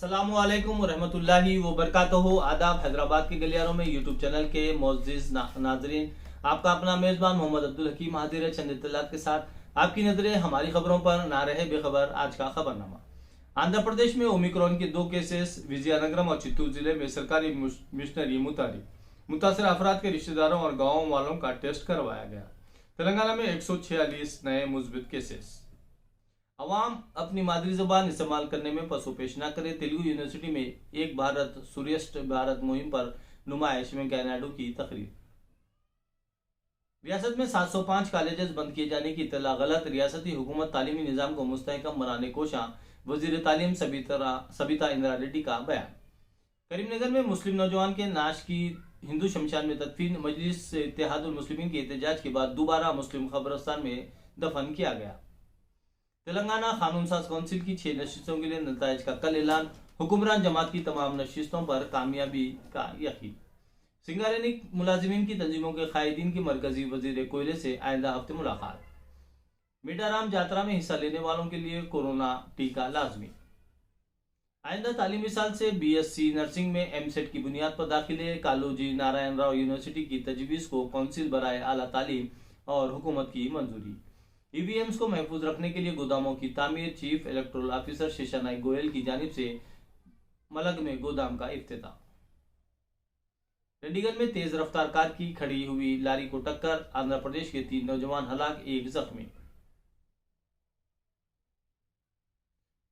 अस्सलामुअलैकुम रहमतुल्लाहि व बरकातहू। आदाब। हैदराबाद के गलियारों में यूट्यूब चैनल के मोअज़्ज़िज़ नाज़रीन, आपका अपना मेज़बान मोहम्मद अब्दुल हकीम हाजिर है चंद इत्तलात के साथ। आपकी नजरें हमारी खबरों पर, ना रहे बेखबर आज का खबरनामा। आंध्र प्रदेश में ओमिक्रॉन के 2 केसेस, विजयनगरम और चित्तूर जिले में सरकारी मिशनरी मुतासिर अफराद के रिश्तेदारों और गाँव वालों का टेस्ट करवाया गया। तेलंगाना में 146 नए मुस्बित केसेस। अवाम अपनी मादरी जबान इस्तेमाल करने में पसोपेश न करे। तेलुगु यूनिवर्सिटी में एक भारत श्रेष्ठ भारत मुहिम पर नुमाइश में नायडू की तकरीर। रियासत में 705 कॉलेजेस बंद किए जाने की इत्तला गलत। रियासती हुकूमत तालीमी निजाम को मुस्तहकम बनाने कोशा। वजीर तालीम सबिता इंदिरा रेड्डी का बयान। करीमनगर में मुस्लिम नौजवान के नाश की हिंदू शमशान में तदफीन। मजलिस इत्तेहादुल मुस्लिमीन के एहतजाज के बाद दोबारा मुस्लिम कब्रिस्तान में दफन किया गया। तेलंगाना कानून साज काउंसिल की 6 नशिस्तों के लिए नताइज का कल ऐलान। हुक्मरान जमात की तमाम नशिस्तों पर कामयाबी का यकीन। सिंगारेनिक मुलाजिमीन की तंजीमों के कायदीन की मरकजी वजीर कोयले से आइंदा हफ्ते मुलाकात। मेडाराम जात्रा में हिस्सा लेने वालों के लिए कोरोना टीका लाजमी। आइंदा तालीमी साल से BSc नर्सिंग में एमसेट की बुनियाद पर दाखिले। कालोजी नारायण राव यूनिवर्सिटी की तजवीज़ को काउंसिल बराए आला तालीम और हुकूमत की मंजूरी। EVMs को महफूज रखने के लिए गोदामों की तामीर। चीफ इलेक्टोरल ऑफिसर शेषानाई गोयल की जानिब से मलग में गोदाम का इफ्तिताह। चंडीगढ़ में तेज रफ्तार कार की खड़ी हुई लारी को टक्कर। आंध्र प्रदेश के 3 नौजवान हलाक, 1 जख्मी।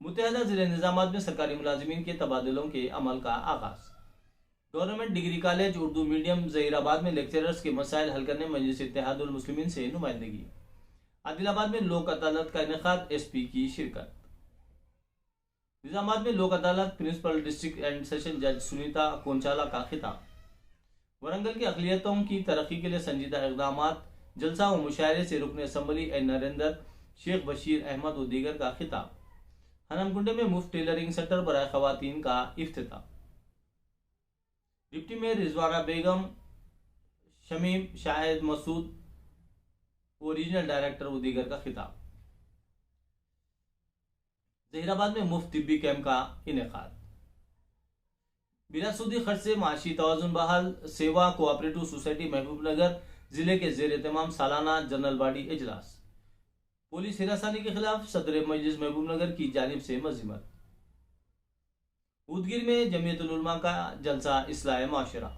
मुत्तहदा जिले निजामाबाद में सरकारी मुलाजिमीन के तबादलों के अमल का आगाज। Government degree college Urdu medium Zaheerabad में लेक्चरर्स के मसाइल हल करने मजलिस इत्तेहादुल मुस्लिमीन से नुमाइंदगी। आदिलाबाद में लोक अदालत का इनेकाद, SP की शिरकत। निजामाबाद में लोक अदालत, प्रिंसिपल डिस्ट्रिक्ट एंड सेशन जज सुनीता कोंचाला का खिताब। वरंगल की अक़लियतों की तरक्की के लिए संजीदा इक़दाम। जलसा व मुशायरे से रुकन असम्बली नरेंद्र शेख बशीर अहमद व दीगर का खिताब। हनमकुंडे में मुफ्त टेलरिंग सेंटर बराए ख़वातीन का इफ्तिताह। डिप्टी मेयर रिजवाना बेगम, शमीम शाहिद मसूद वो रीजनल डायरेक्टर व दीगर का खिताब। ज़हीराबाद में मुफ्त तिब्बी कैंप का इनेकाद। बिना सूदी खर्च से माशी तवाज़ुन बहाल। सेवा कोऑपरेटिव सोसाइटी महबूबनगर जिले के जेर एहतमाम सालाना जनरल बॉडी इजलास। पुलिस हिरासानी के खिलाफ सदर मजलिस महबूबनगर की जानिब से मज़ीमत। उदगिर में जमीयतुल उलमा का जलसा इस्लाह माशरा।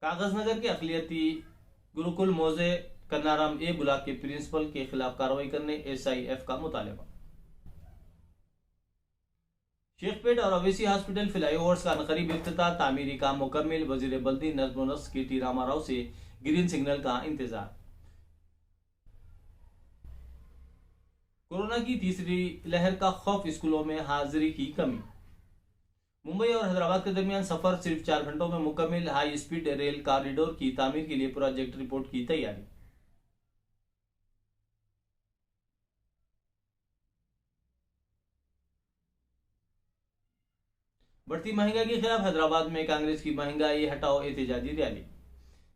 कागजनगर के अक़लियती गुरुकुल मौजे कन्नाराम ए ब्लॉक के प्रिंसिपल के खिलाफ कार्रवाई करने SIF का मुतालबा। शेखपेट और अवेसी हॉस्पिटल फ्लाईओवर्स का अनकरीब इफ्तिताह। तामीरी काम मुकम्मिल। वजीर बल्दी नज़्म व नस्क KT रामाराव से ग्रीन सिग्नल का इंतजार। कोरोना की तीसरी लहर का खौफ, स्कूलों में हाजिरी की कमी। मुंबई और हैदराबाद के दरमियान सफर सिर्फ 4 घंटों में मुकम्मिल। हाई स्पीड रेल कॉरिडोर की तामीर के लिए प्रोजेक्ट रिपोर्ट की तैयारी। बढ़ती महंगाई के खिलाफ हैदराबाद में कांग्रेस की महंगाई हटाओ एहतजाजी रैली।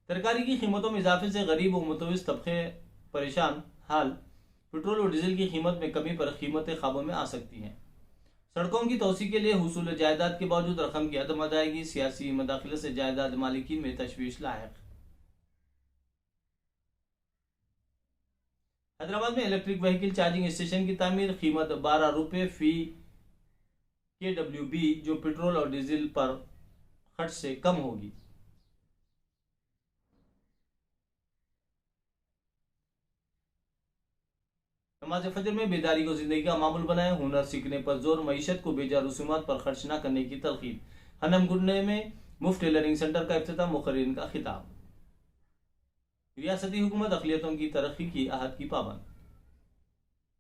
तरकारी की कीमतों में इजाफे से गरीब व मुतवस्सित तबके परेशान हाल। पेट्रोल और डीजल की कीमत में कमी पर कीमतें काबू में आ सकती हैं। सड़कों की तोसी के लिए हुसूल जायदाद के बावजूद रकम की अदम अदायगी। सियासी मदाखिलत से जायदाद मालिकीन में तशवीश लायक। हैदराबाद में इलेक्ट्रिक व्हीकल चार्जिंग स्टेशन की तामीर। कीमत 12 रुपये फी kWb, जो पेट्रोल और डीजल पर खर्च से कम होगी। नमाज फजर में बेदारी को जिंदगी का मामूल बनाए। हुनर सीखने पर जोर। मईशत को बेजा रसूमात पर खर्च न करने की तलकीन। हनमकुंडे में मुफ्त टेलरिंग सेंटर का इफ्तिताह। मुखर्रीन का खिताब। रियासती हुकूमत अक़लियतों की तरक्की की आहद की पाबंद।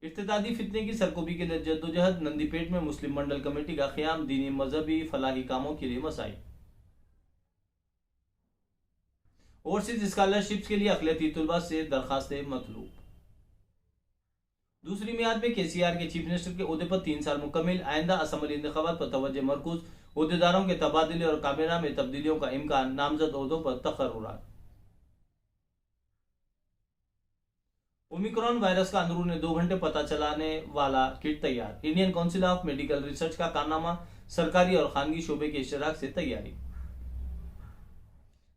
इर्तिदादी फितने की सरकोबी के लिए जद्दोजहद। नंदीपेट में मुस्लिम मंडल कमेटी का क़याम। दीनी मजहबी फलाही कामों के लिए मसाइल। ओवरसीज स्कॉलरशिप्स के लिए अक़लियती तलबा से दरखास्तें मतलूब। दूसरी मियाद में KCR के चीफ मिनिस्टर के ओहदे पर 3 साल मुकम्मिल। आइंदा असम्बली इंतखाबात पर तवज्जो मरकूज। ओहदेदारों के तबादले और काबीना में तब्दीलियों का इम्कान। नामजद ओहदों पर तकर्रुरात। ओमिक्रॉन वायरस का अंदरूनी 2 घंटे पता चलाने वाला किट तैयार। Indian council of medical research का कारनामा, सरकारी और खानगी शोबे के इश्तराक से तैयारी।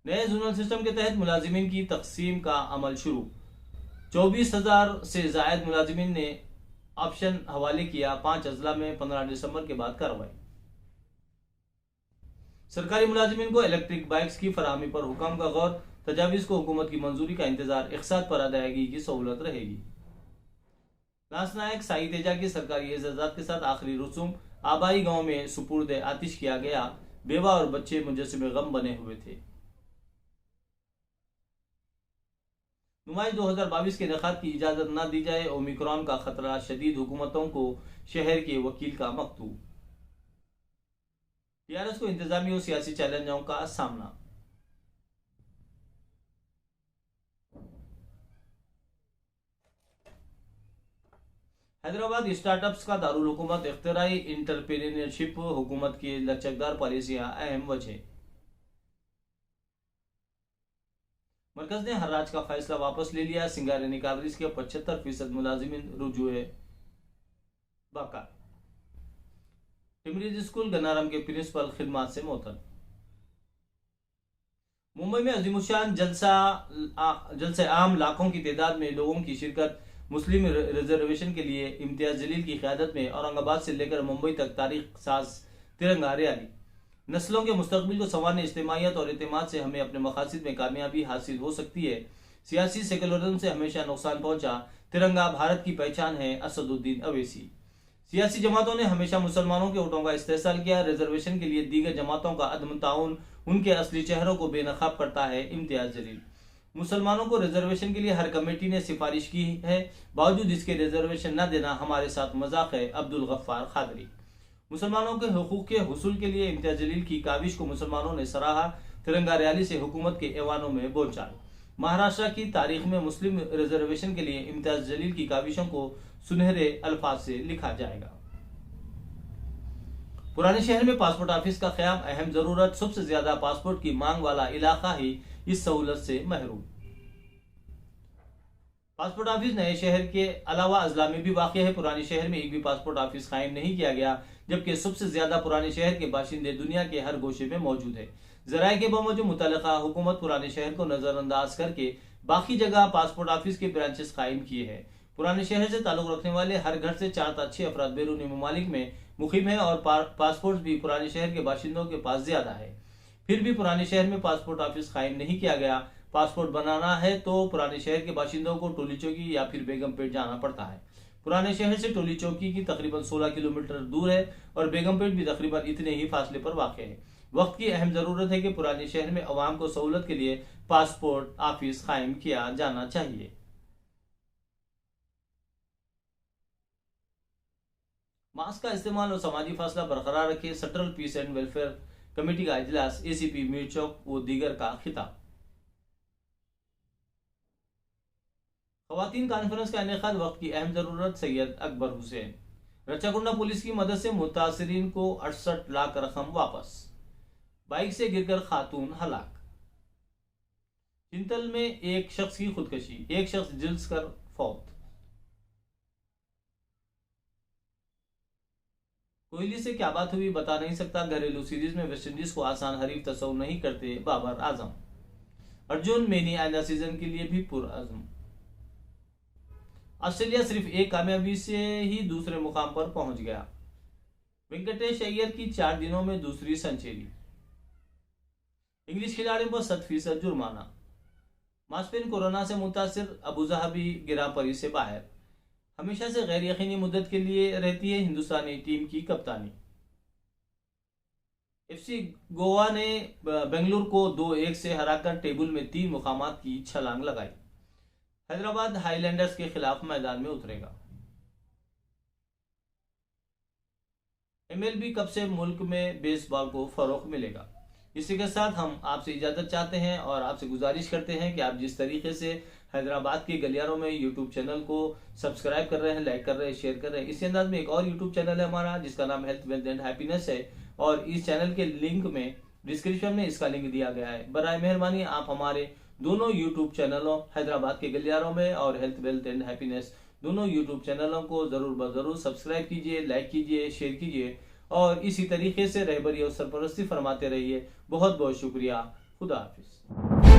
नए जोनल सिस्टम के तहत मुलाजिमीन की तकसीम का अमल शुरू। 24,000 से जायद मुलाजिमीन ने ऑप्शन हवाले किया। 5 अजला में 15 दिसंबर के बाद कार्रवाई। सरकारी मुलाजिमीन को इलेक्ट्रिक बाइक्स की फराहमी पर हुकाम का गौर। तजावीज को हुकूमत की मंजूरी का इंतजार। इकसाद पर अदायगी की सहूलत रहेगी। लांस नायक साई तेजा की सरकारी एजाजात के साथ आखिरी रसूम। आबाई गांव में सुपुर्द आतिश किया गया। बेवा और बच्चे मुजस्सिम गम बने हुए थे। नुमाइश 2022 के इनेकाद की इजाजत न दी जाए। ओमिक्रॉन का खतरा शदीद, हुकूमतों को शहर के वकील का मकतूब। टीआरएस को इंतजामी और सियासी चैलेंजों का सामना। हैदराबाद स्टार्टअप्स का दारुल हुकूमत। इख्तिराई इंटरप्रेन्योरशिप हुकूमत की लचकदार पॉलिसियां अहम वजह। मरकज ने हर्राज का फैसला वापस ले लिया। सिंगारेनी कादरीज के 75% मुलाजिमीन रुजुए बाका। टिमरीज स्कूल गन्नारम के प्रिंसिपल खिदमात से मुअत्तल। मुंबई में अजीमुशान जलसे आम, लाखों की तादाद में लोगों की शिरकत। मुस्लिम रिजर्वेशन के लिए इम्तियाज जलील की क़यादत में औरंगाबाद से लेकर मुंबई तक तारीख साज तिरंगा रैली। नस्लों के मुस्तकबिल को संवारने, इज्तिमाइयत और एतमाद से हमें अपने मकासद में कामयाबी हासिल हो सकती है। सियासी सेकुलरिज्म से हमेशा नुकसान पहुंचा। तिरंगा भारत की पहचान है। असदुद्दीन अवैसी। सियासी जमातों ने हमेशा मुसलमानों के वोटों का इस्तेहसाल किया। रिजर्वेशन के लिए दीगर जमातों का अदम ताउन उनके असली चेहरों को बेनकाब करता है। इम्तियाज जलील। मुसलमानों को रिजर्वेशन के लिए हर कमेटी ने सिफारिश की है, बावजूद इसके रिजर्वेशन न देना हमारे साथ मजाक है। अब्दुल गफ्फार खादरी। मुसलमानों के हुकूक के हुसूल के लिए इम्तियाज जलील की काविश को मुसलमानों ने सराहा। तिरंगा रैली से हुकूमत के ऐवानों में बोलचाल। महाराष्ट्र की तारीख में मुस्लिम रिजर्वेशन के लिए इम्तियाज जलील की काविशों को सुनहरे अल्फाज से लिखा जाएगा। पुराने शहर में पासपोर्ट ऑफिस का क़याम अहम जरूरत। सबसे ज्यादा पासपोर्ट की मांग वाला इलाका ही इस सहूलत से महरूम। पासपोर्ट ऑफिस नए शहर के अलावा अजला में भी वाक़ है। पुराने शहर में एक भी पासपोर्ट ऑफिस कायम नहीं किया गया, जबकि सबसे ज्यादा पुराने शहर के बाशिंदे दुनिया के हर गोशे में मौजूद है। जराये के बावजूद मुतल्लिका हुकूमत पुराने शहर को नजरअंदाज करके बाकी जगह पासपोर्ट ऑफिस के ब्रांचेस कायम किए हैं। पुराने शहर से ताल्लुक रखने वाले हर घर से 4 से 6 अफराद बैरूनी ममालिक में मुकीम है और पासपोर्ट भी पुराने शहर के बाशिंदों के पास ज्यादा है। फिर भी पुराने शहर में पासपोर्ट ऑफिस कायम नहीं किया गया। पासपोर्ट बनाना है तो पुराने शहर के बाशिंदों को टोली चौकी या फिर बेगमपेट जाना पड़ता है। पुराने शहर से टोली चौकी की तकरीबन 16 किलोमीटर दूर है और बेगमपेट भी तकरीबन इतने ही फासले पर वाक़ है। वक्त की अहम जरूरत है कि पुराने शहर में अवाम को सहूलत के लिए पासपोर्ट ऑफिस कायम किया जाना चाहिए। मास्क का इस्तेमाल और समाजी फासला बरकरार रखे। Central peace and welfare committee का इजलास। एसीपी मीरचौक व दीगर का खिताब। खवातीन कॉन्फ्रेंस का इनेकाद वक्त की अहम जरूरत। सैयद अकबर हुसैन। रचाकुंडा पुलिस की मदद से मुतासरीन को 68 लाख रकम वापस। बाइक से गिरकर खातून हलाक। चिंतल में एक शख्स की खुदकशी, एक शख्स जिल्स कर फौत। कोहली से क्या बात हुई बता नहीं सकता। घरेलू सीरीज में वेस्टइंडीज को आसान हरीफ तस्वुर नहीं करते बाबर आजम। अर्जुन मेनी आइंदा सीजन के लिए भी पुरअज़्म। ऑस्ट्रेलिया सिर्फ एक कामयाबी से ही दूसरे मुकाम पर पहुंच गया। वेंकटेश अय्यर की 4 दिनों में दूसरी सेंचुरी। इंग्लिश खिलाड़ियों पर 100% जुर्माना। मास्पेन कोरोना से मुतासिर, अबूजहबी गिरापरी से बाहर। हमेशा से गैर यकीनी मुद्दत के लिए रहती है हिंदुस्तानी टीम की कप्तानी। एफसी गोवा ने बेंगलुरु को 2-1 से हराकर टेबल में 3 मुकामात की छलांग लगाई। हैदराबाद हाईलैंडर्स के खिलाफ मैदान में उतरेगा। एमएलबी कब से मुल्क में बेसबॉल को फरोग मिलेगा। इसी के साथ हम आपसे इजाजत चाहते हैं और आपसे गुजारिश करते हैं कि आप जिस तरीके से हैदराबाद के गलियारों में यूट्यूब चैनल को सब्सक्राइब कर रहे हैं, लाइक कर रहे हैं, शेयर कर रहे हैं, इसी अंदाज में एक और यूट्यूब चैनल है हमारा जिसका नाम हेल्थ वेल्थ एंड हैप्पीनेस है और इस चैनल के लिंक में डिस्क्रिप्शन में इसका लिंक दिया गया है। बराए मेहरबानी आप हमारे दोनों यूट्यूब चैनलों हैदराबाद के गलियारों में और हेल्थ वेल्थ एंड हैप्पीनेस दोनों यूट्यूब चैनलों को जरूर सब्सक्राइब कीजिए, लाइक कीजिए, शेयर कीजिए और इसी तरीके से रहबरी और सरपरस्ती फरमाते रहिए। बहुत बहुत शुक्रिया। खुदा हाफिज।